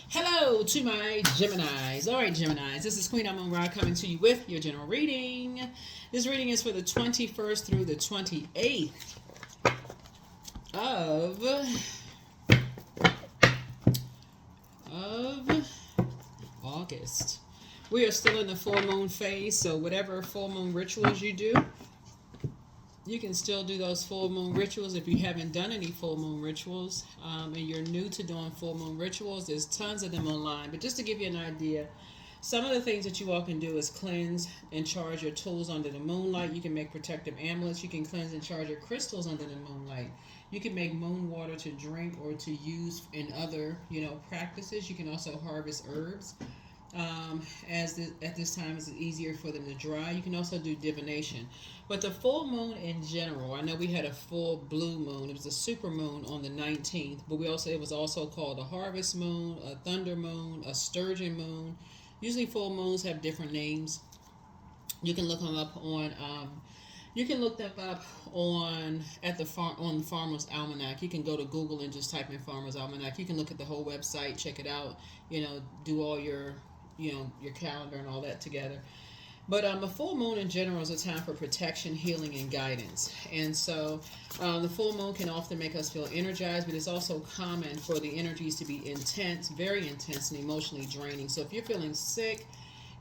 Hello to my Geminis. All right, Geminis, this is Queen Amun Ra coming to you with your general reading. This reading is for the 21st through the 28th of August. We are still in the full moon phase, so whatever full moon rituals you do, you can still do those full moon rituals. If you haven't done any full moon rituals and you're new to doing full moon rituals, there's tons of them online. But just to give you an idea, some of the things that you all can do is cleanse and charge your tools under the moonlight. You can make protective amulets. You can cleanse and charge your crystals under the moonlight. You can make moon water to drink or to use in other, practices. You can also harvest herbs. At this time it's easier for them to dry. You can also do divination. But the full moon in general, I know we had a full blue moon. It was a super moon on the 19th, but it was also called a harvest moon, a thunder moon, a sturgeon moon. Usually full moons have different names. You can look them up on on the Farmer's Almanac. You can go to Google and just type in Farmer's Almanac. You can look at the whole website, check it out, do all your calendar and all that together. But a full moon in general is a time for protection, healing, and guidance. And so the full moon can often make us feel energized, but it's also common for the energies to be intense, very intense, and emotionally draining. So if you're feeling sick,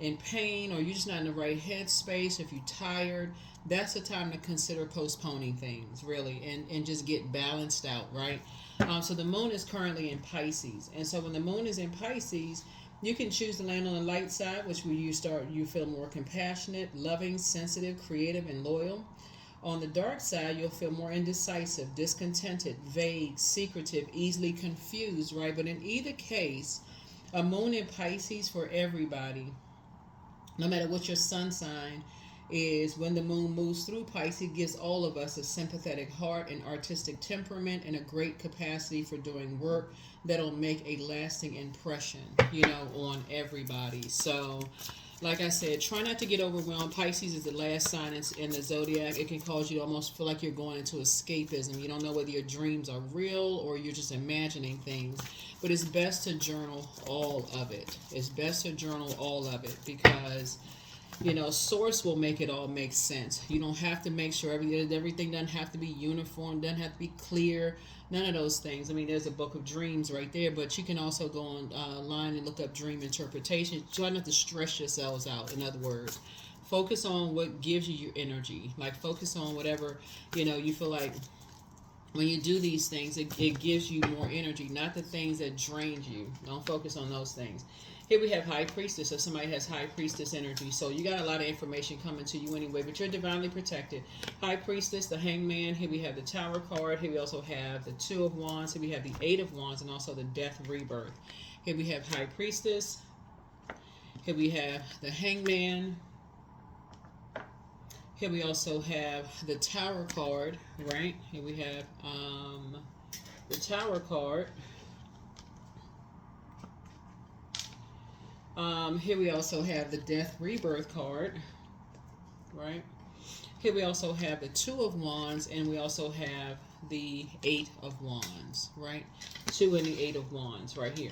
in pain, or you're just not in the right headspace, if you're tired, that's the time to consider postponing things, really, and just get balanced out, right? So the moon is currently in Pisces. And so when the moon is in Pisces, you can choose to land on the light side, which you feel more compassionate, loving, sensitive, creative, and loyal. On the dark side, you'll feel more indecisive, discontented, vague, secretive, easily confused, right? But in either case, a moon in Pisces for everybody, no matter what your sun sign is, when the moon moves through Pisces, gives all of us a sympathetic heart, an artistic temperament, and a great capacity for doing work that'll make a lasting impression, on everybody. So, like I said, try not to get overwhelmed. Pisces is the last sign in the zodiac. It can cause you to almost feel like you're going into escapism. You don't know whether your dreams are real or you're just imagining things. But it's best to journal all of it. It's best to journal all of it because, source will make it all make sense. You don't have to make sure everything doesn't have to be uniform, doesn't have to be clear. None of those things. I mean, there's a book of dreams right there, but you can also go online and look up dream interpretation. Try not to stress yourselves out. In other words, focus on what gives you your energy. Like focus on whatever, you feel like when you do these things, it gives you more energy, not the things that drain you. Don't focus on those things. Here we have High Priestess, so somebody has High Priestess energy. So you got a lot of information coming to you anyway, but you're divinely protected. High Priestess, the Hangman. Here we have the Tower card. Here we also have the Two of Wands. Here we have the Eight of Wands and also the Death Rebirth. Here we have High Priestess. Here we have the Hangman. Here we also have the Tower card, right? Here we have the Tower card. Here we also have the Death Rebirth card, right? Here we also have the Two of Wands, and we also have the Eight of Wands, right? Two and the Eight of Wands right here.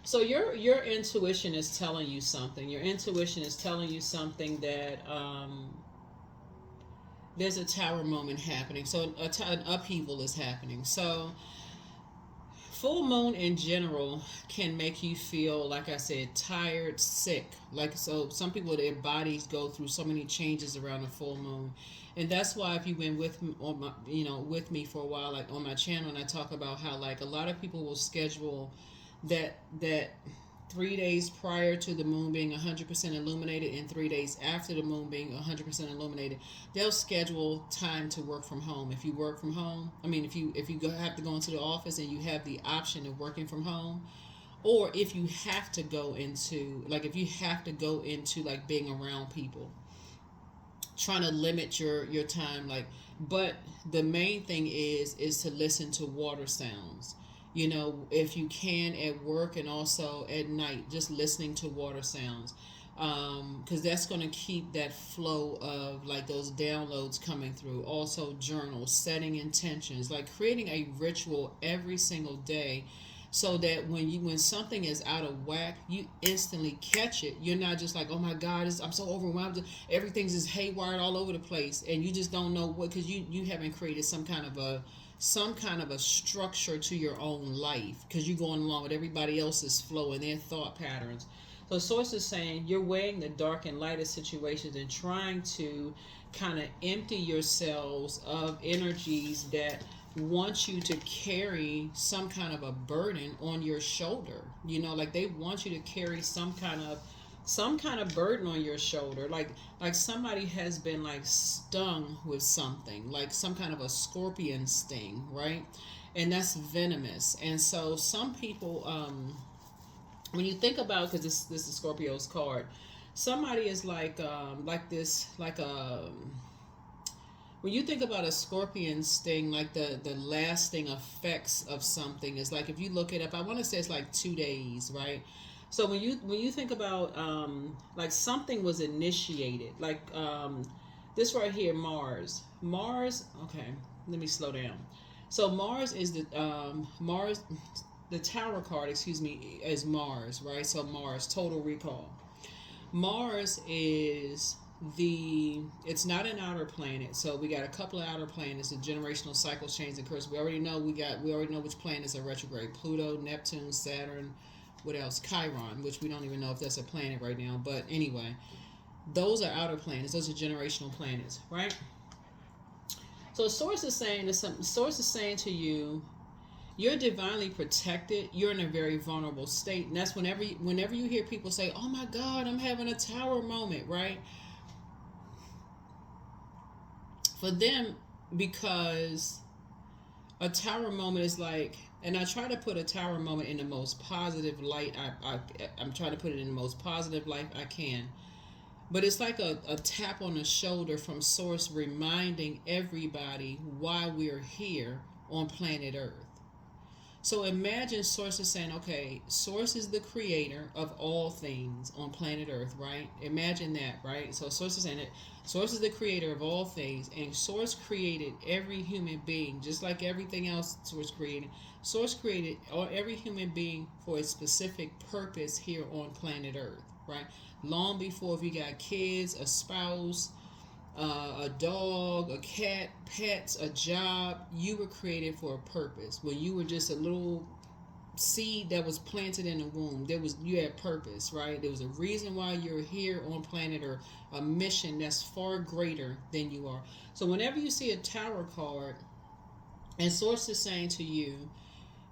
So your intuition is telling you something. Your intuition is telling you something that there's a tower moment happening. So an upheaval is happening. So full moon in general can make you feel, like I said, tired, sick. So some people, their bodies go through so many changes around the full moon. And that's why if you've been with me with me for a while, like on my channel, and I talk about how like a lot of people will schedule that 3 days prior to the moon being 100% illuminated and 3 days after the moon being 100% illuminated, they'll schedule time to work from home. If you work from home, if you have to go into the office and you have the option of working from home, or if you have to go into like being around people, trying to limit your time, but the main thing is to listen to water sounds. If you can at work and also at night, just listening to water sounds, because that's going to keep that flow of like those downloads coming through. Also journals, setting intentions, like creating a ritual every single day so that when something is out of whack, you instantly catch it. You're not just like, oh my God, I'm so overwhelmed, everything's just haywire all over the place, and you just don't know what, because you haven't created some kind of a structure to your own life, because you're going along with everybody else's flow and their thought patterns. So source is saying you're weighing the dark and light of situations and trying to kind of empty yourselves of energies that want you to carry some kind of a burden on your shoulder. Like they want you to carry some kind of burden on your shoulder, like somebody has been like stung with something, like some kind of a scorpion sting, right? And that's venomous. And so some people, when you think about, because this is Scorpio's card, somebody is like this, when you think about a scorpion sting, like the lasting effects of something is like, if you look it up, I want to say it's like 2 days, right? So when you think about like something was initiated, like this right here, Mars. Okay, let me slow down. So Mars is the Tower card, excuse me, is Mars, right? So Mars, total recall. Mars is it's not an outer planet, so we got a couple of outer planets, the generational cycles change. Of course, we already know which planets are retrograde: Pluto, Neptune, Saturn. What else? Chiron, which we don't even know if that's a planet right now. But anyway, those are outer planets. Those are generational planets, right? So source is saying to you, you're divinely protected. You're in a very vulnerable state, and that's whenever you hear people say, "Oh my God, I'm having a tower moment," right? For them, because a tower moment is like, and I try to put a tower moment in the most positive light. I'm trying to put it in the most positive light I can. But it's like a tap on the shoulder from Source, reminding everybody why we're here on planet Earth. So imagine Source is saying, okay, Source is the creator of all things on planet Earth, right? Imagine that, right? So Source is saying it. Source is the creator of all things, and Source created every human being, just like everything else Source created. Source created every human being for a specific purpose here on planet Earth, right? Long before we got kids, a spouse, a dog, a cat, pets, a job, you were created for a purpose. When you were just a little seed that was planted in the womb, you had purpose, right? There was a reason why you're here on planet Earth, a mission that's far greater than you are. So whenever you see a tower card and Source is saying to you,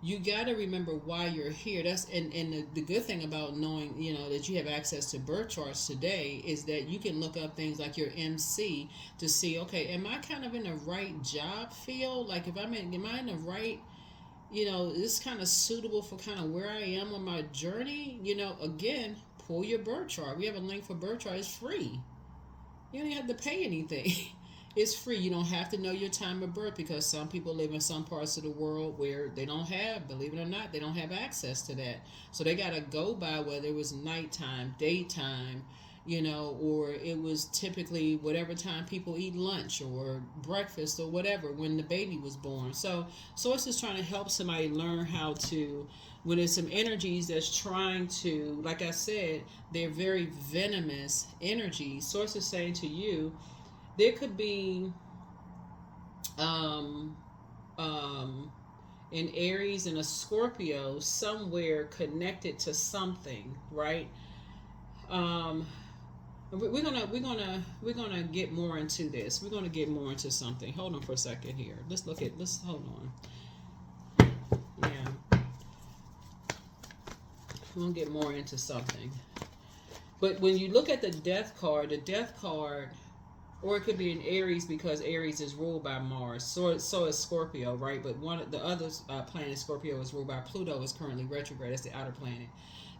you got to remember why you're here. And the good thing about knowing, that you have access to birth charts today is that you can look up things like your MC to see, okay, am I kind of in the right job field? Like, am I in the right, this kind of suitable for kind of where I am on my journey? Again, pull your birth chart. We have a link for birth chart. It's free. You don't even have to pay anything. It's free. You don't have to know your time of birth, because some people live in some parts of the world where they don't have, believe it or not, they don't have access to that. So they got to go by whether it was nighttime, daytime, or it was typically whatever time people eat lunch or breakfast or whatever when the baby was born. So Source is trying to help somebody learn how to, when there's some energies that's trying to, like I said, they're very venomous energies. Source is saying to you, there could be an Aries and a Scorpio somewhere connected to something, right? We're gonna get more into this. We're gonna get more into something. Hold on for a second here. Let's hold on. Yeah, we're gonna get more into something. But when you look at the death card, or it could be an Aries, because Aries is ruled by Mars. So is Scorpio, right? But one of the other planet, Scorpio, is ruled by Pluto. Is currently retrograde. That's the outer planet.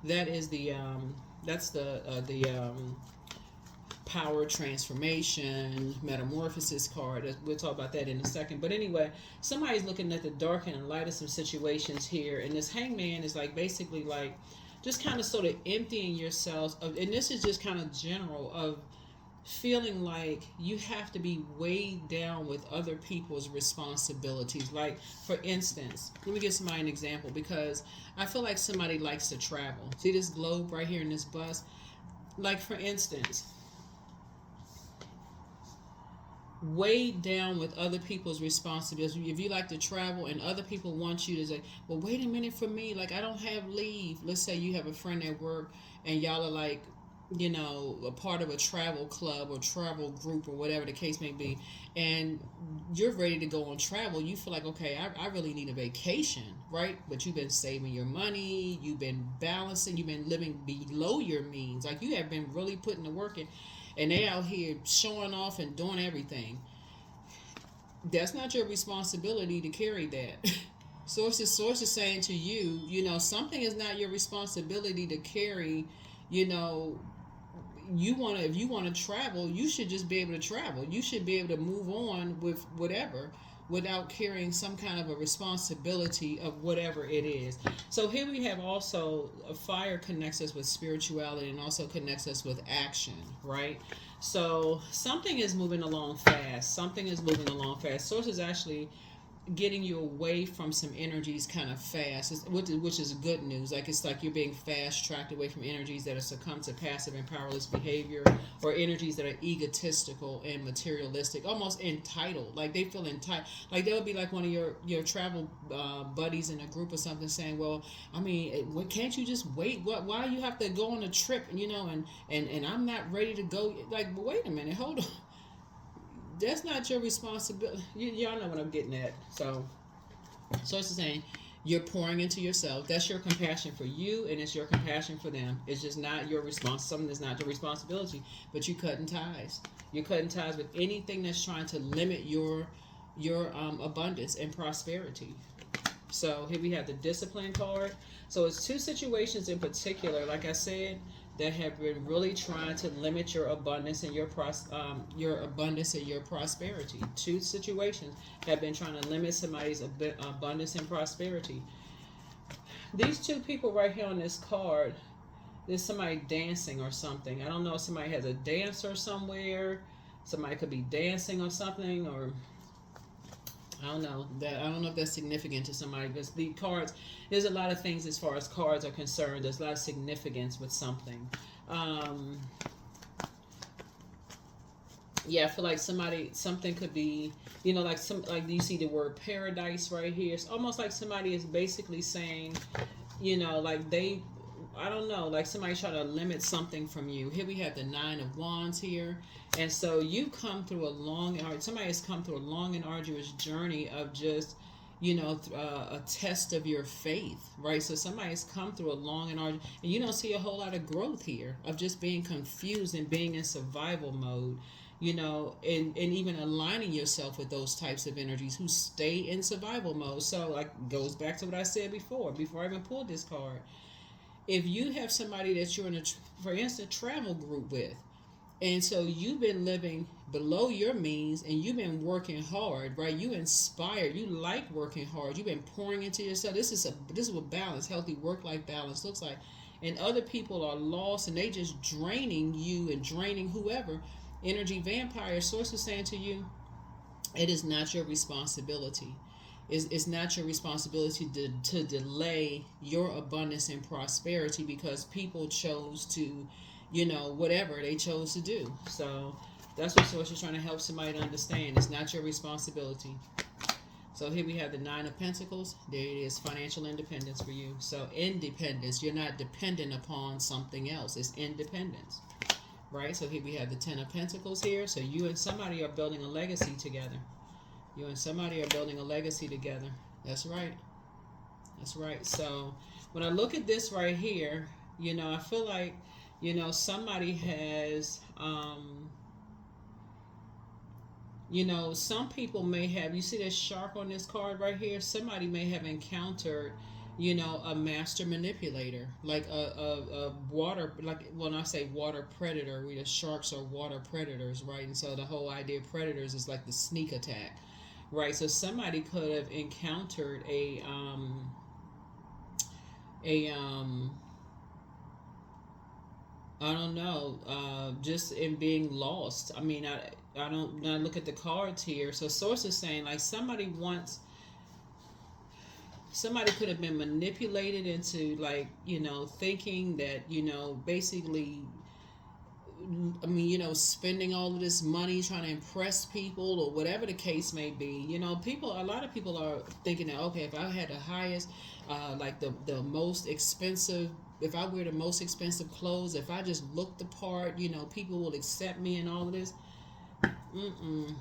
That is the power, transformation, metamorphosis card. We'll talk about that in a second. But anyway, somebody's looking at the dark and light of some situations here, and this Hangman is like basically like just kind of sort of emptying yourselves of, and this is just kind of general of feeling like you have to be weighed down with other people's responsibilities. Like, for instance, let me give somebody an example, because I feel like somebody likes to travel. See this globe right here in this bus? Like, for instance, weighed down with other people's responsibilities. If you like to travel and other people want you to say, well, wait a minute, for me, like, I don't have leave. Let's say you have a friend at work and y'all are like, a part of a travel club or travel group or whatever the case may be, and you're ready to go on travel. You feel like, okay, I really need a vacation, right? But you've been saving your money, you've been balancing, you've been living below your means. Like, you have been really putting the work in, and they out here showing off and doing everything. That's not your responsibility to carry that. Source is saying to you, something is not your responsibility to carry. you know if you want to travel, you should just be able to travel. You should be able to move on with whatever, without carrying some kind of a responsibility of whatever it is. So here we have also a fire connects us with spirituality and also connects us with action, right? So something is moving along fast. Source is actually getting you away from some energies kind of fast, which is good news. Like, it's like you're being fast tracked away from energies that are succumb to passive and powerless behavior, or energies that are egotistical and materialistic, almost entitled. Like, they feel entitled. Like, there would be like one of your travel buddies in a group or something saying, well, I mean, can't you just wait? Why you have to go on a trip? And I'm not ready to go. Like, but wait a minute, hold on. That's not your responsibility. Y'all know what I'm getting at. So it's saying you're pouring into yourself. That's your compassion for you, and it's your compassion for them. It's just not your response. Something that's not your responsibility. But you cutting ties. You're cutting ties with anything that's trying to limit your abundance and prosperity. So here we have the discipline card. So it's two situations in particular, like I said, that have been really trying to limit your abundance and your abundance and your prosperity. Two situations have been trying to limit somebody's abundance and prosperity. These two people right here on this card, there's somebody dancing or something. I don't know if somebody has a dancer somewhere. Somebody could be dancing or something, or I don't know if that's significant to somebody, because the cards, there's a lot of things as far as cards are concerned. There's a lot of significance with something. Yeah, I feel like something could be, like you see the word paradise right here. It's almost like somebody is basically saying, like I don't know, like somebody's trying to limit something from you. Here we have the 9 of Wands here. And so somebody has come through a long and arduous journey of just, a test of your faith, right? So somebody has come through a long and arduous, and you don't see a whole lot of growth here, of just being confused and being in survival mode, and even aligning yourself with those types of energies who stay in survival mode. So, like, goes back to what I said before I even pulled this card. If you have somebody that you're in for instance, travel group with, and so you've been living below your means and you've been working hard, right? You inspired, you like working hard, you've been pouring into yourself. This is what balance, healthy work-life balance looks like. And other people are lost and they just draining you and draining whoever. Energy vampire. Source is saying to you, it is not your responsibility. It's not your responsibility to delay your abundance and prosperity, because people chose to, whatever they chose to do. So that's what Source is trying to help somebody to understand. It's not your responsibility. So here we have the 9 of Pentacles. There it is, financial independence for you. So independence. You're not dependent upon something else. It's independence, right? So here we have the 10 of Pentacles here. So you and somebody are building a legacy together. You and somebody are building a legacy together. That's right. That's right. So when I look at this right here, I feel like, somebody has, some people may have, you see this shark on this card right here? Somebody may have encountered, a master manipulator, like a water, like when I say water predator, the sharks are water predators, right? And so the whole idea of predators is like the sneak attack. Right, so somebody could have encountered a I don't know. Just in being lost. I mean, I don't. When I look at the cards here, so source is saying like somebody could have been manipulated into like thinking that basically, I mean, spending all of this money trying to impress people or whatever the case may be. A lot of people are thinking that, okay, if I had the highest, like the most expensive, if I wear the most expensive clothes, if I just look the part, people will accept me and all of this. Mm-mm.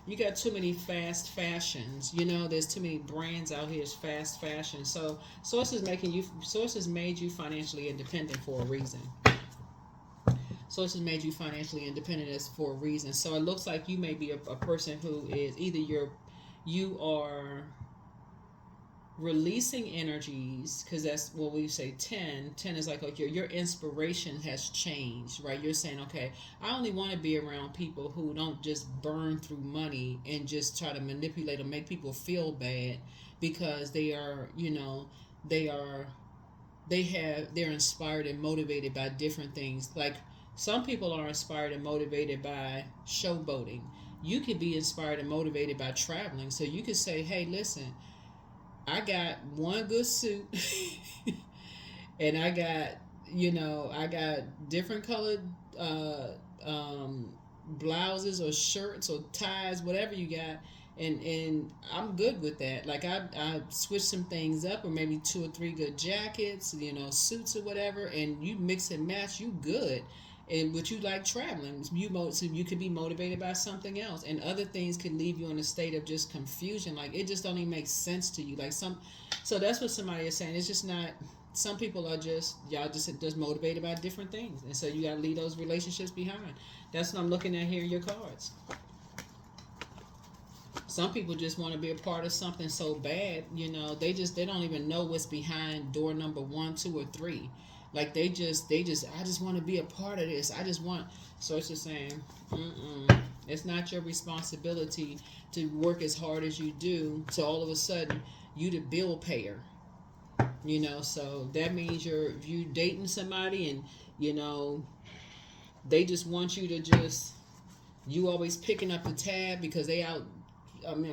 You got too many fast fashions. There's too many brands out here. It's fast fashion. So sources made you financially independent for a reason. Sources made you financially independent as for a reason. So it looks like you may be a person who is either you are releasing energies, because that's what we say. 10 is like, okay, your inspiration has changed, right? You're saying, okay, I only want to be around people who don't just burn through money and just try to manipulate or make people feel bad, because they are they're inspired and motivated by different things. Like, some people are inspired and motivated by showboating. You could be inspired and motivated by traveling. So you could say, hey, listen, I got one good suit and I got different colored uh, um, blouses or shirts or ties, whatever you got, and I'm good with that. Like, I switch some things up, or maybe two or three good jackets, suits or whatever, and you mix and match, you good. And but you like traveling, so you could be motivated by something else, and other things could leave you in a state of just confusion. Like, it just don't even make sense to you. So that's what somebody is saying. It's just not. Some people are just y'all just motivated by different things, and so you got to leave those relationships behind. That's what I'm looking at here in your cards. Some people just want to be a part of something so bad, they don't even know what's behind door number 1, 2, or 3. Like, I just want to be a part of this. I just want. So it's just saying, it's not your responsibility to work as hard as you do. So all of a sudden, you the bill payer. So that means you dating somebody, and they just want you to just, you always picking up the tab because they out,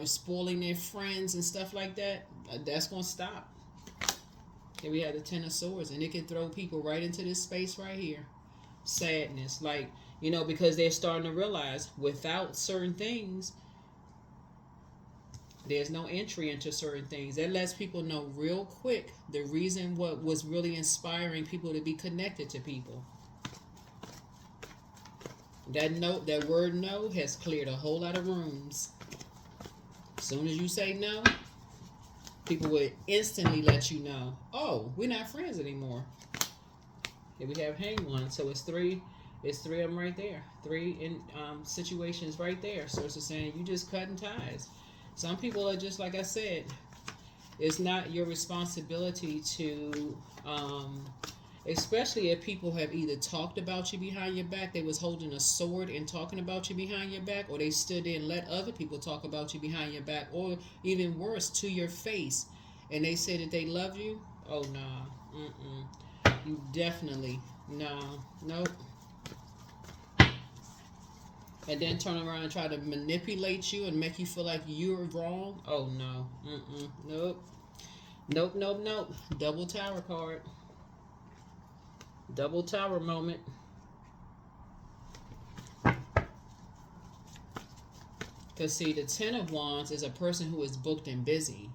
spoiling their friends and stuff like that. That's gonna stop. Here we have the Ten of Swords, and it can throw people right into this space right here. Sadness, like, because they're starting to realize without certain things, there's no entry into certain things. That lets people know real quick the reason what was really inspiring people to be connected to people. That word no has cleared a whole lot of rooms. As soon as you say no, people would instantly let you know, oh, we're not friends anymore. Here we have Hang One. So it's three of them right there. Three in situations right there. So it's just saying you just cutting ties. Some people are just, like I said, it's not your responsibility to, especially if people have either talked about you behind your back, they was holding a sword and talking about you behind your back, or they stood there and let other people talk about you behind your back, or even worse, to your face, and they say that they love you. Oh, nah. You definitely, nah. Nope. And then turn around and try to manipulate you and make you feel like you're wrong. Oh, no. Nope. Nope. Double Tower card. Double Tower moment. Because, see, the Ten of Wands is a person who is booked and busy.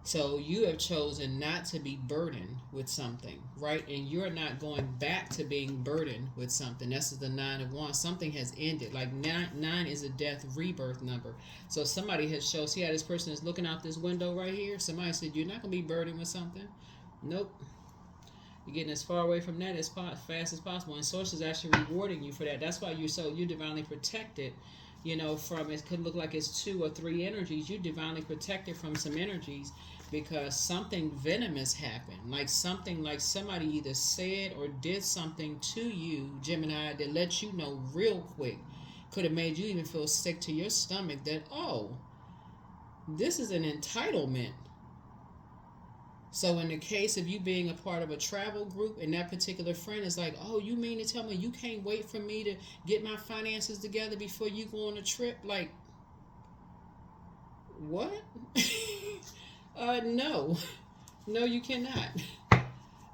So you have chosen not to be burdened with something, right? And you're not going back to being burdened with something. That's the Nine of Wands. Something has ended. Like, nine is a death rebirth number. So somebody has shown. See how this person is looking out this window right here? Somebody said, you're not going to be burdened with something. Nope. You're getting as far away from that as fast as possible. And Source is actually rewarding you for that. That's why you're divinely protected. From, it could look like it's 2 or 3 energies. You divinely protected from some energies because something venomous happened. Like somebody either said or did something to you, Gemini, that let you know real quick. Could have made you even feel sick to your stomach that, oh, this is an entitlement. So in the case of you being a part of a travel group and that particular friend is like, oh, you mean to tell me you can't wait for me to get my finances together before you go on a trip? Like, what? No. No, you cannot.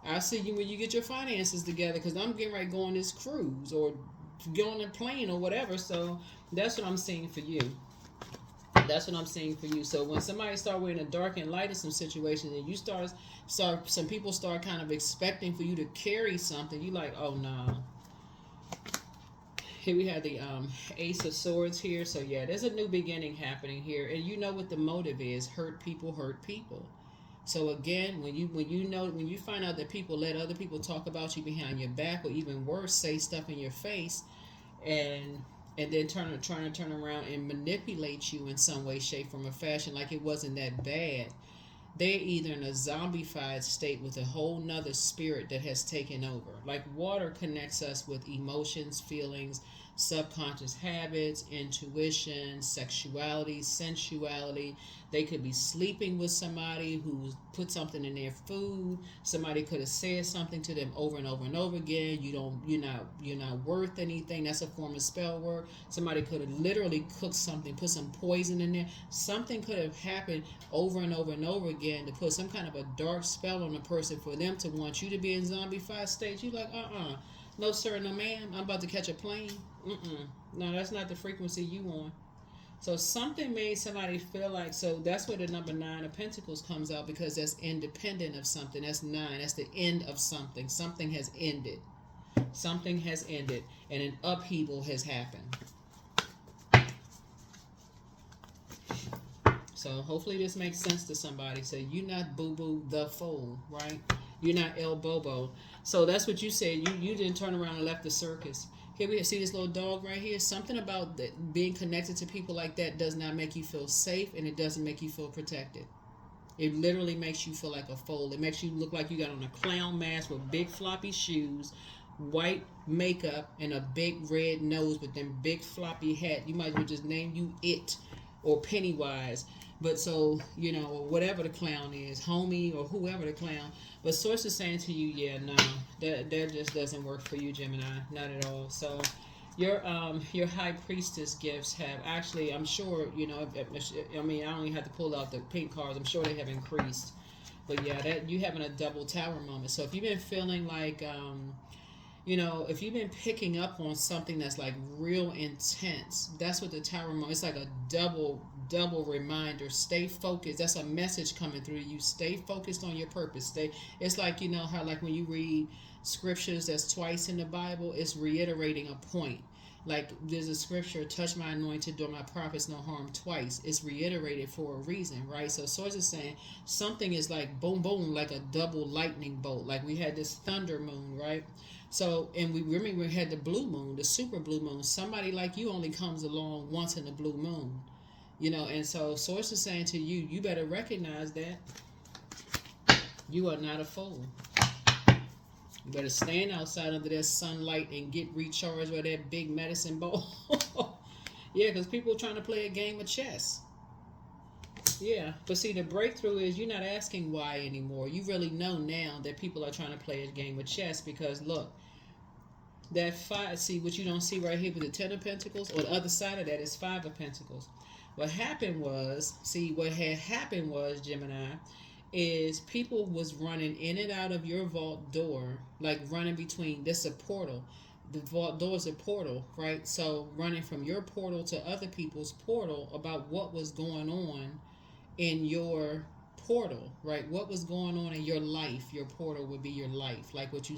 I'll see you when you get your finances together because I'm getting ready to go on this cruise or go on a plane or whatever. So that's what I'm seeing for you. That's what I'm saying for you. So when somebody start wearing a dark and light in some situations, and you start some people start kind of expecting for you to carry something, you like, oh no. Nah. Here we have the Ace of Swords here. So yeah, there's a new beginning happening here, and you know what the motive is: hurt people, hurt people. So again, when you find out that people let other people talk about you behind your back, or even worse, say stuff in your face, and then trying to turn around and manipulate you in some way, shape, form, or fashion, like it wasn't that bad. They're either in a zombified state with a whole nother spirit that has taken over. Like water connects us with emotions, feelings, subconscious habits, intuition, sexuality, sensuality. They could be sleeping with somebody who put something in their food. Somebody could have said something to them over and over and over again. You're not worth anything. That's a form of spell work. Somebody could have literally cooked something, put some poison in there. Something could have happened over and over and over again to put some kind of a dark spell on a person for them to want you to be in zombified state. You like, no sir, no ma'am, I'm about to catch a plane. No, that's not the frequency you on. So something made somebody feel like, so that's where the number 9 of Pentacles comes out, because that's independent of something. That's 9. That's the end of something. Something has ended. Something has ended, and an upheaval has happened. So hopefully this makes sense to somebody. So you're not Boo Boo the fool, right? You're not El Bobo. So that's what you said. You didn't turn around and left the circus. Here we see this little dog right here. Something about being connected to people like that does not make you feel safe, and it doesn't make you feel protected. It literally makes you feel like a fool. It makes you look like you got on a clown mask with big floppy shoes, white makeup, and a big red nose with them big floppy hat. You might as well just name you It or Pennywise. But so, whatever the clown is, homie or whoever the clown. But Source is saying to you, yeah, no, that just doesn't work for you, Gemini. Not at all. So your High Priestess gifts have actually, I'm sure, I mean, I only have to pull out the pink cards. I'm sure they have increased. But yeah, that you having a double tower moment. So if you've been feeling like, if you've been picking up on something that's like real intense, that's what the tower moment. It's like a double reminder. Stay focused. That's a message coming through you. Stay focused on your purpose. It's like, how like when you read scriptures that's twice in the Bible, it's reiterating a point. Like there's a scripture, touch my anointed, do my prophets no harm, twice. It's reiterated for a reason, right? So Source is saying something is like boom boom, like a double lightning bolt. Like we had this thunder moon, right? So, and we remember we had the blue moon, the super blue moon. Somebody like you only comes along once in the blue moon. And so Source is saying to you, you better recognize that you are not a fool. You better stand outside under that sunlight and get recharged with that big medicine ball. Yeah, because people are trying to play a game of chess. Yeah, but see, the breakthrough is you're not asking why anymore. You really know now that people are trying to play a game of chess, because look, that 5, see what you don't see right here with the 10 of Pentacles, or the other side of that is 5 of Pentacles. What happened was, Gemini, is people was running in and out of your vault door, like running between, this a portal. The vault door is a portal, right? So running from your portal to other people's portal about what was going on in your portal, right? What was going on in your life. Your portal would be your life, like what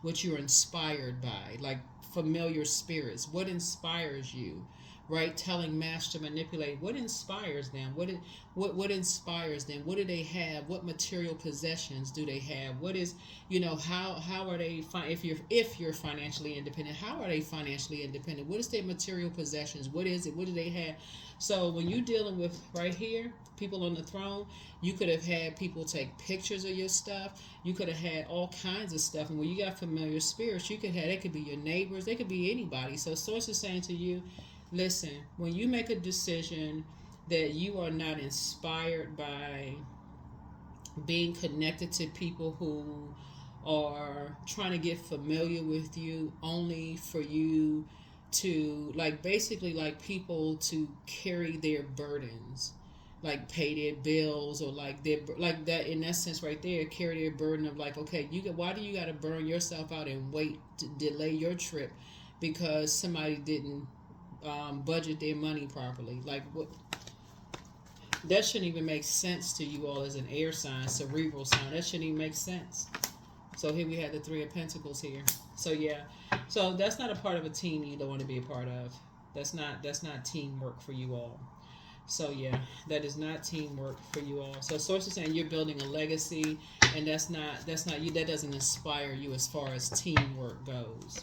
what you're inspired by, like familiar spirits. What inspires you, right? Telling Master manipulate. What inspires them? What inspires them? What do they have? What material possessions do they have? What is, how are they if you're financially independent? How are they financially independent? What is their material possessions? What is it? What do they have? So when you're dealing with right here, people on the throne, you could have had people take pictures of your stuff. You could have had all kinds of stuff. And when you got familiar spirits, they could be your neighbors. They could be anybody. So Source is saying to you, listen, when you make a decision that you are not inspired by being connected to people who are trying to get familiar with you only for you to, like, basically like people to carry their burdens, like pay their bills, or like their, like that, in that sense right there, carry their burden of like, okay, you get, why do you got to burn yourself out and wait to delay your trip because somebody didn't budget their money properly? Like, what, that shouldn't even make sense to you all as an air sign, cerebral sign. That shouldn't even make sense. So here we have the Three of Pentacles here. So yeah, so that's not a part of a team you don't want to be a part of. That's not teamwork for you all. So yeah, that is not teamwork for you all. So source is saying you're building a legacy, and that's not you. That doesn't inspire you as far as teamwork goes,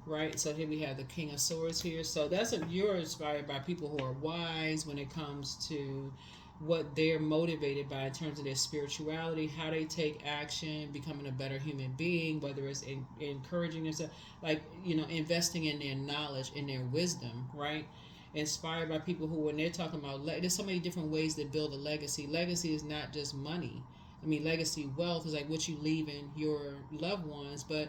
right? So here we have the King of Swords here. So you're inspired by people who are wise when it comes to what they're motivated by in terms of their spirituality, how they take action, becoming a better human being, whether it's encouraging themselves, like, investing in their knowledge, in their wisdom, right? Inspired by people who, when they're talking about, there's so many different ways to build a legacy. Legacy is not just money. I mean, legacy wealth is like what you leave in your loved ones, but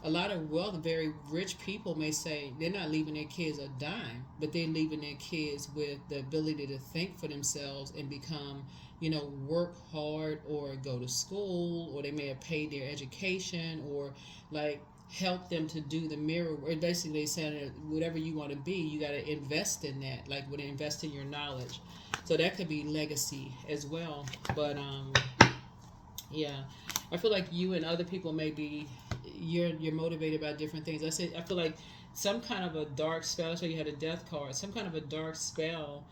a lot of wealth, very rich people may say they're not leaving their kids a dime, but they're leaving their kids with the ability to think for themselves and become, work hard or go to school, or they may have paid their education, or like help them to do the mirror work. Basically, they saying that whatever you want to be, you got to invest in that, like when invest in your knowledge. So that could be legacy as well. But yeah, I feel like you and other people may be, you're motivated by different things. I feel like some kind of a dark spell. So you had a death card. Some kind of a dark spell.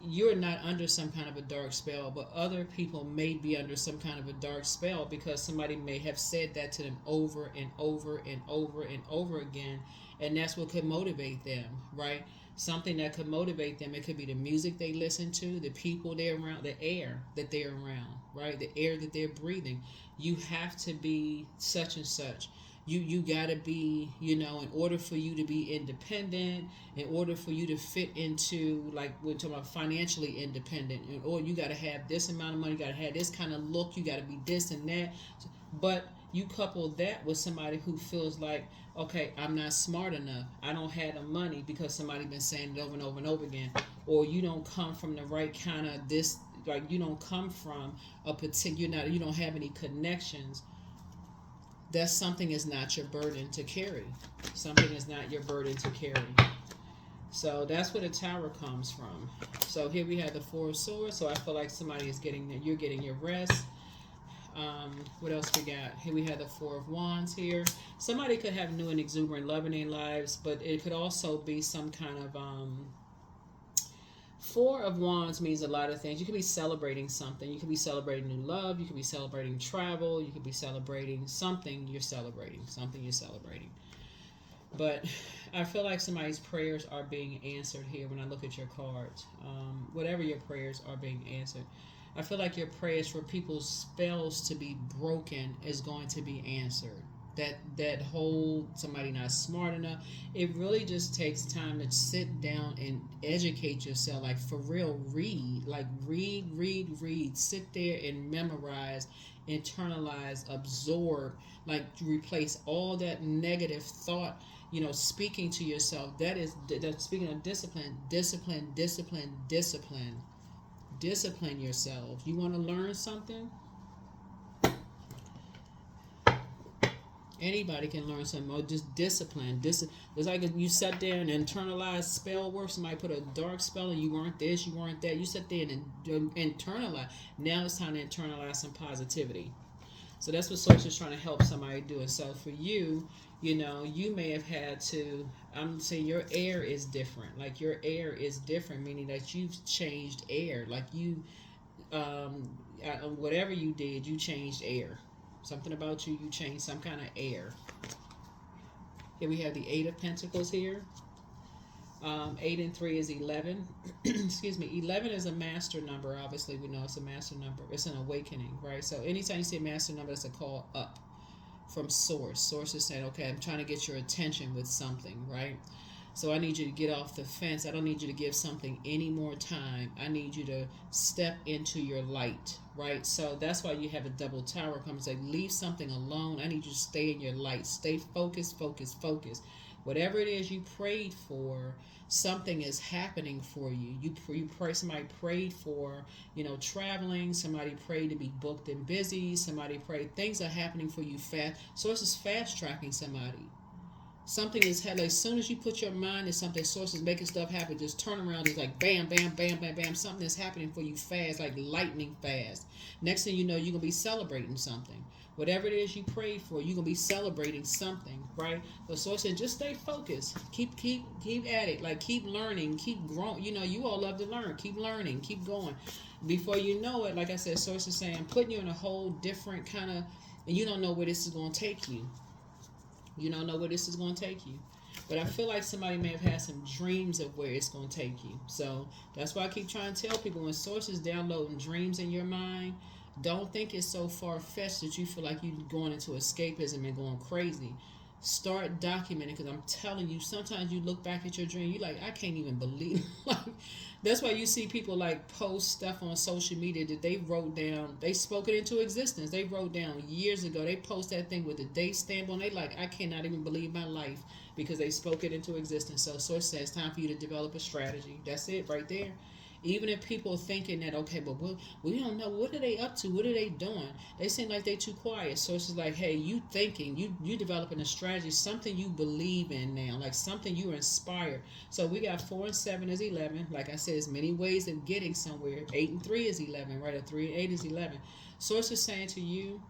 You're not under some kind of a dark spell, but other people may be under some kind of a dark spell because somebody may have said that to them over and over and over and over again, and that's what could motivate them, right? Something that could motivate them. It could be the music they listen to, the people they're around, the air that they're around, right? The air that they're breathing. You have to be such and such. You got to be, in order for you to be independent, in order for you to fit into, like we're talking about financially independent, or you got to have this amount of money, you got to have this kind of look, you got to be this and that. But you couple that with somebody who feels like, okay, I'm not smart enough, I don't have the money because somebody been saying it over and over and over again, or you don't come from the right kind of this, like you don't come from a particular, you don't have any connections. That something is not your burden to carry. Something is not your burden to carry. So that's where the Tower comes from. So here we have the Four of Swords. So I feel like somebody is you're getting your rest. What else we got? Here we have the Four of Wands here. Somebody could have new and exuberant love in their lives, but it could also be some kind of Four of Wands means a lot of things. You could be celebrating something. You could be celebrating new love. You could be celebrating travel. You could be celebrating something you're celebrating. Something you're celebrating. But I feel like somebody's prayers are being answered here when I look at your cards. Whatever your prayers are being answered. I feel like your prayers for people's spells to be broken is going to be answered. That whole somebody not smart enough, it really just takes time to sit down and educate yourself, like for real. Read, sit there and memorize, internalize, absorb, like replace all that negative thought, speaking to yourself. That's speaking of discipline. Discipline yourself. You want to learn something? Anybody can learn something, or just discipline. It's like if you sat there and internalized spell work. Somebody put a dark spell and you weren't this, you weren't that. You sat there and internalize. Now it's time to internalize some positivity. So that's what Source is trying to help somebody do. And so for you, you may have had to, I'm saying your air is different. Like your air is different, meaning that you've changed air. Like whatever you did, you changed air. Something about you changed some kind of air. Here we have the Eight of Pentacles here. 8 and 3 is 11. Excuse me. 11 is a master number. Obviously, we know it's a master number. It's an awakening, right? So anytime you see a master number, it's a call up from Source. Source is saying, okay, I'm trying to get your attention with something, right? So I need you to get off the fence. I don't need you to give something any more time. I need you to step into your light, right? So that's why you have a double tower come and say, leave something alone. I need you to stay in your light. Stay focused, focused, focused. Whatever it is you prayed for, something is happening for you. You pray. Somebody prayed for, traveling. Somebody prayed to be booked and busy. Somebody prayed. Things are happening for you fast. Source is fast tracking somebody. Something is happening. As soon as you put your mind in something, Source is making stuff happen. Just turn around. It's like bam, bam, bam, bam, bam. Something is happening for you fast, like lightning fast. Next thing you know, you're gonna be celebrating something. Whatever it is you prayed for, you're gonna be celebrating something, right? The Source said, just stay focused. Keep at it. Like keep learning, keep growing. You all love to learn. Keep learning, keep going. Before you know it, like I said, Source is saying, putting you in a whole different kind of, and you don't know where this is gonna take you. You don't know where this is going to take you. But I feel like somebody may have had some dreams of where it's going to take you. So that's why I keep trying to tell people, when Source is downloading dreams in your mind, don't think it's so far-fetched that you feel like you're going into escapism and going crazy. Start documenting, because I'm telling you, sometimes you look back at your dream, you're like, I can't even believe it. That's why you see people like post stuff on social media that they wrote down, they spoke it into existence. They wrote down years ago. They post that thing with the date stamp on. They like, I cannot even believe my life, because they spoke it into existence. So Source says, time for you to develop a strategy. That's it right there. Even if people are thinking that, okay, but we don't know, what are they up to? What are they doing? They seem like they too quiet. So it's just like, hey, you thinking, you developing a strategy, something you believe in now, like something you're inspired. So we got 4 and 7 is 11. Like I said, there's many ways of getting somewhere. 8 and 3 is 11, right? Or 3 and 8 is 11. Source is saying to you,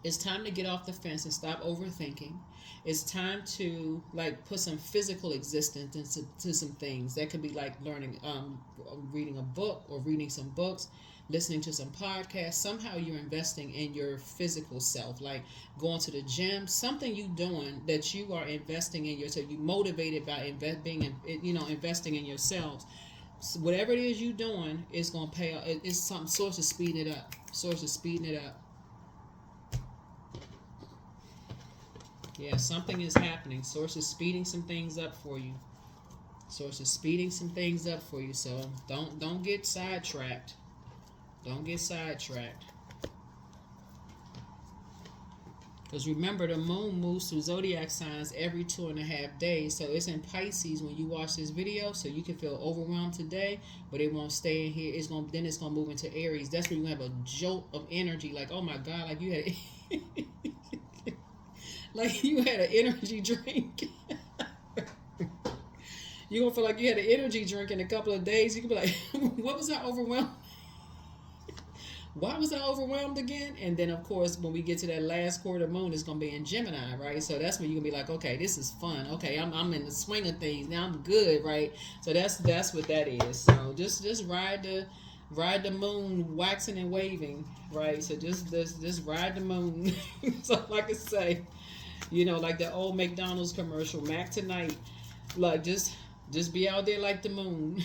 it's time to get off the fence and stop overthinking. It's time to put some physical existence into some things. That could be like learning, reading a book or reading some books, listening to some podcasts. Somehow you're investing in your physical self, like going to the gym. Something you doing that you are investing in yourself. You motivated by investing in yourselves. So whatever it is you doing is gonna pay off. It's some Source of speeding it up. Source of speeding it up. Yeah, something is happening. Source is speeding some things up for you. Source is speeding some things up for you. So don't get sidetracked. Don't get sidetracked. Because remember, the moon moves through zodiac signs every 2.5 days. So it's in Pisces when you watch this video. So you can feel overwhelmed today, but it won't stay in here. Then it's gonna move into Aries. That's when you have a jolt of energy. Like, oh my God, like you had like you had an energy drink. You're gonna feel like you had an energy drink in a couple of days. You can be like, what was I overwhelmed? Why was I overwhelmed again? And then, of course, when we get to that last quarter moon, it's going to be in Gemini, right? So that's when you're going to be like, okay, this is fun. Okay, I'm in the swing of things. Now I'm good, right? So that's what that is. So just ride the moon waxing and waving, right? So just ride the moon. So like I say, like the old McDonald's commercial, Mac tonight. Like just be out there like the moon.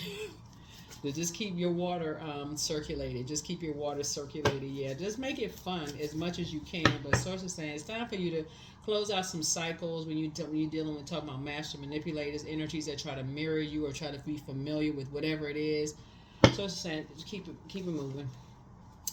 To just keep your water circulated. Just keep your water circulated. Yeah, just make it fun as much as you can. But Source is saying it's time for you to close out some cycles when you're dealing with talking about master manipulators, energies that try to mirror you or try to be familiar with whatever it is. Source is saying just keep it moving.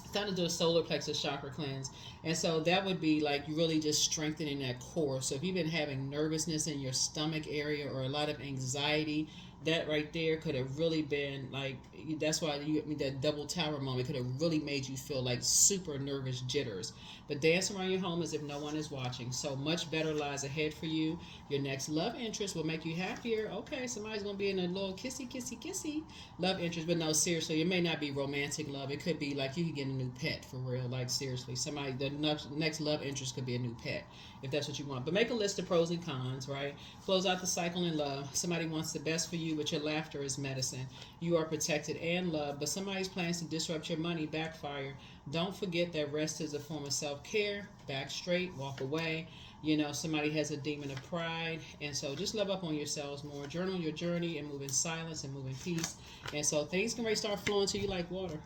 It's time to do a solar plexus chakra cleanse. And so that would be like really just strengthening that core. So if you've been having nervousness in your stomach area or a lot of anxiety, that right there could have really been like, that's why that double tower moment could have really made you feel like super nervous jitters. But dance around your home as if no one is watching. So much better lies ahead for you. Your next love interest will make you happier. Okay, somebody's going to be in a little kissy love interest. But no, seriously, it may not be romantic love. It could be like you could get a new pet for real. Like seriously, the next love interest could be a new pet if that's what you want. But make a list of pros and cons, right? Close out the cycle in love. Somebody wants the best for you, but your laughter is medicine. You are protected and loved, but somebody's plans to disrupt your money backfire. Don't forget that rest is a form of self-care. Back straight, walk away. Somebody has a demon of pride. And so just love up on yourselves more. Journal your journey and move in silence and move in peace. And so things can really start flowing to you like water.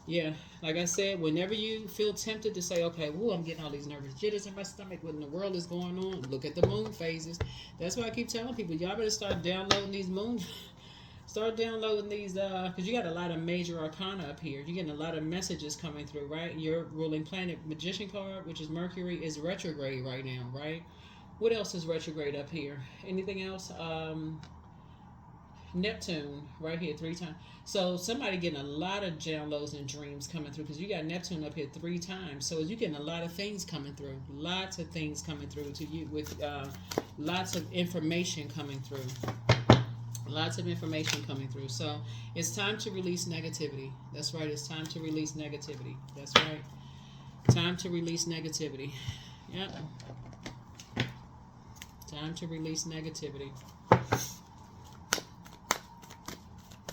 Yeah, like I said, whenever you feel tempted to say, okay, woo, I'm getting all these nervous jitters in my stomach, what in the world is going on? Look at the moon phases. That's why I keep telling people, y'all better start downloading these moon. Start downloading these, because you got a lot of major arcana up here. You're getting a lot of messages coming through, right? Your ruling planet magician card, which is Mercury, is retrograde right now, right? What else is retrograde up here? Anything else? Neptune right here 3 times. So somebody getting a lot of downloads and dreams coming through because you got Neptune up here 3 times. So you're getting a lot of things coming through. Lots of things coming through to you with lots of information coming through. Lots of information coming through. So it's time to release negativity. That's right. It's time to release negativity. That's right. Time to release negativity. Yep. Time to release negativity.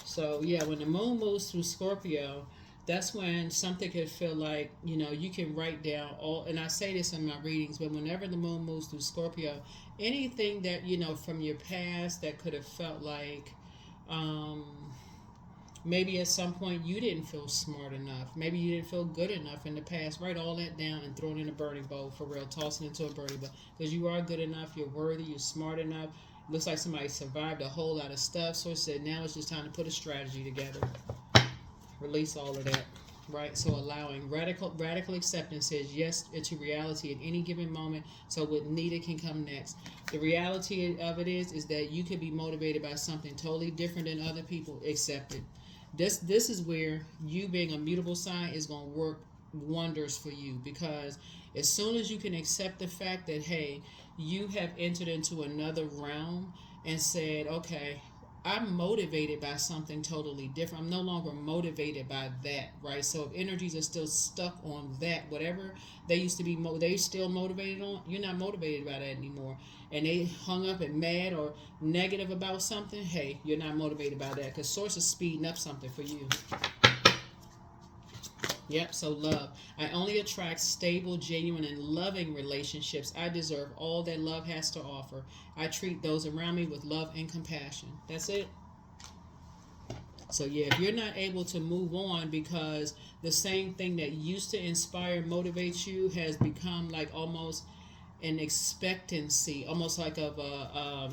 So yeah, when the moon moves through Scorpio, that's when something could feel like, you can write down all, and I say this in my readings, but whenever the moon moves through Scorpio, anything that, from your past that could have felt like, um, maybe at some point you didn't feel smart enough, maybe you didn't feel good enough in the past, write all that down and throw it in a burning bowl, for real, toss it into a burning bowl, because you are good enough, you're worthy, you're smart enough. Looks like somebody survived a whole lot of stuff, so it said now it's just time to put a strategy together. Release all of that, right? So allowing radical acceptance says yes into reality at any given moment, so what needed can come next. The reality of it is that you could be motivated by something totally different than other people. Accept it. This is where you being a mutable sign is going to work wonders for you, because as soon as you can accept the fact that, hey, you have entered into another realm and said, okay, I'm motivated by something totally different. I'm no longer motivated by that, right? So if energies are still stuck on that, whatever they used to be, they still motivated on, you're not motivated by that anymore. And they hung up and mad or negative about something, hey, you're not motivated by that, because source is speeding up something for you. Yep, so love. I only attract stable, genuine, and loving relationships. I deserve all that love has to offer. I treat those around me with love and compassion. That's it. So, yeah, if you're not able to move on because the same thing that used to inspire and motivate you has become like almost an expectancy, almost like of a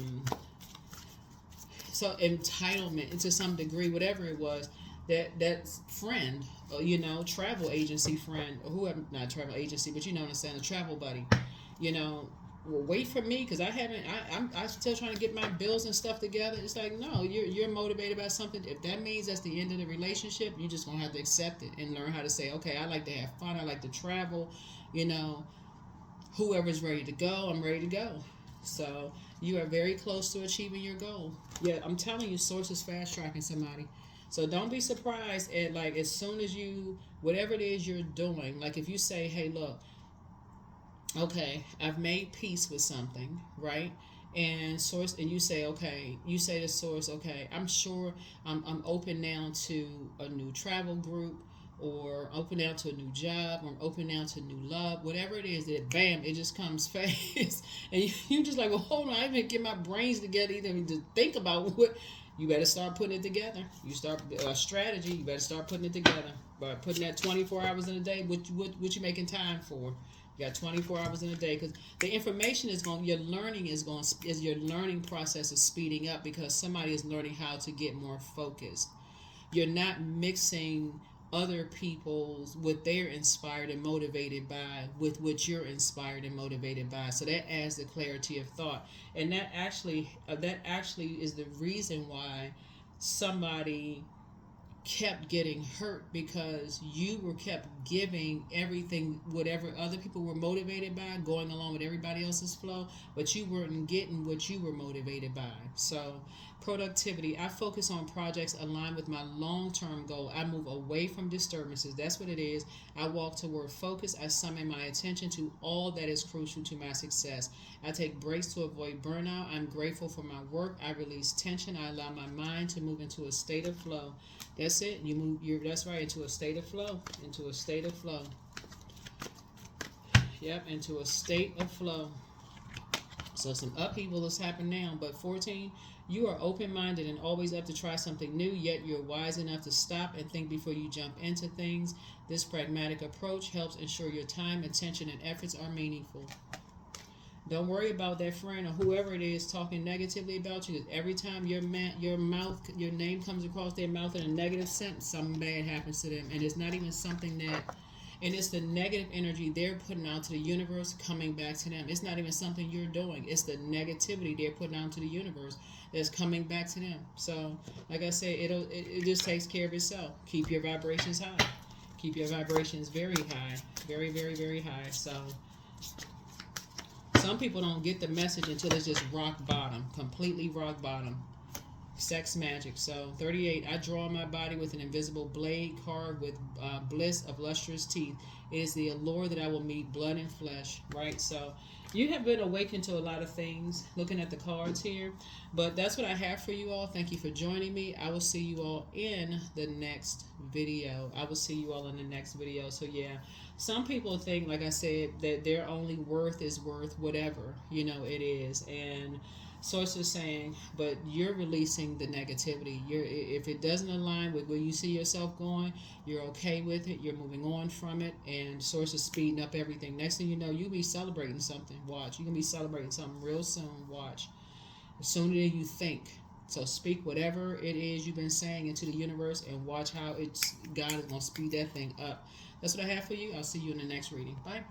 so entitlement to some degree, whatever it was, that friend, travel agency friend, or whoever, not travel agency, but you know what I'm saying, a travel buddy, well, wait for me because I'm still trying to get my bills and stuff together. It's like, no, you're motivated by something. If that means that's the end of the relationship, you just gonna have to accept it and learn how to say, okay, I like to have fun, I like to travel, whoever's ready to go, I'm ready to go. So you are very close to achieving your goal. Yeah, I'm telling you, source is fast tracking somebody. So don't be surprised at, like, as soon as you, whatever it is you're doing, like if you say, hey, look, okay, I've made peace with something, right? And source, and you say, okay, you say to source, okay, I'm sure I'm open now to a new travel group, or open now to a new job, or open now to new love, whatever it is, that bam, it just comes fast. And you just like, well, hold on, I didn't get my brains together even to think about what. You better start putting it together. You start a strategy. You better start putting it together. But putting that 24 hours in a day, what you making time for? You got 24 hours in a day, because the information is going. Your learning is going. Is your learning process is speeding up because somebody is learning how to get more focused. You're not mixing other people's what they're inspired and motivated by with what you're inspired and motivated by. So that adds the clarity of thought, and that actually is the reason why somebody kept getting hurt, because you were kept giving everything whatever other people were motivated by, going along with everybody else's flow, but you weren't getting what you were motivated by. So productivity, I focus on projects aligned with my long-term goal. I move away from disturbances. That's what it is. I walk toward focus. I summon my attention to all that is crucial to my success. I take breaks to avoid burnout. I'm grateful for my work. I release tension. I allow my mind to move into a state of flow. That's it. That's right, into a state of flow. Into a state of flow. Yep, into a state of flow. So some upheaval is happening now. But 14, you are open-minded and always up to try something new, yet you're wise enough to stop and think before you jump into things. This pragmatic approach helps ensure your time, attention, and efforts are meaningful. Don't worry about that friend or whoever it is talking negatively about you. Every time your your name comes across their mouth in a negative sense, something bad happens to them, and it's not even something that. And it's the negative energy they're putting out to the universe coming back to them. It's not even something you're doing. It's the negativity they're putting out to the universe that's coming back to them. So, like I said, it just takes care of itself. Keep your vibrations high. Keep your vibrations very high, very, very, very high. So. Some people don't get the message until it's just rock bottom, completely rock bottom. Sex magic. So 38, I draw my body with an invisible blade carved with bliss of lustrous teeth. It is the allure that I will meet blood and flesh, right? So you have been awakened to a lot of things looking at the cards here. But that's what I have for you all. Thank you for joining me. I will see you all in the next video. So yeah, some people think, like I said, that their only worth is worth whatever, it is. And source is saying, but you're releasing the negativity. If it doesn't align with where you see yourself going, you're okay with it. You're moving on from it, and source is speeding up everything. Next thing you know, you'll be celebrating something. Watch, you're gonna be celebrating something real soon. Watch, sooner than you think. So speak whatever it is you've been saying into the universe, and watch how God is gonna speed that thing up. That's what I have for you. I'll see you in the next reading. Bye.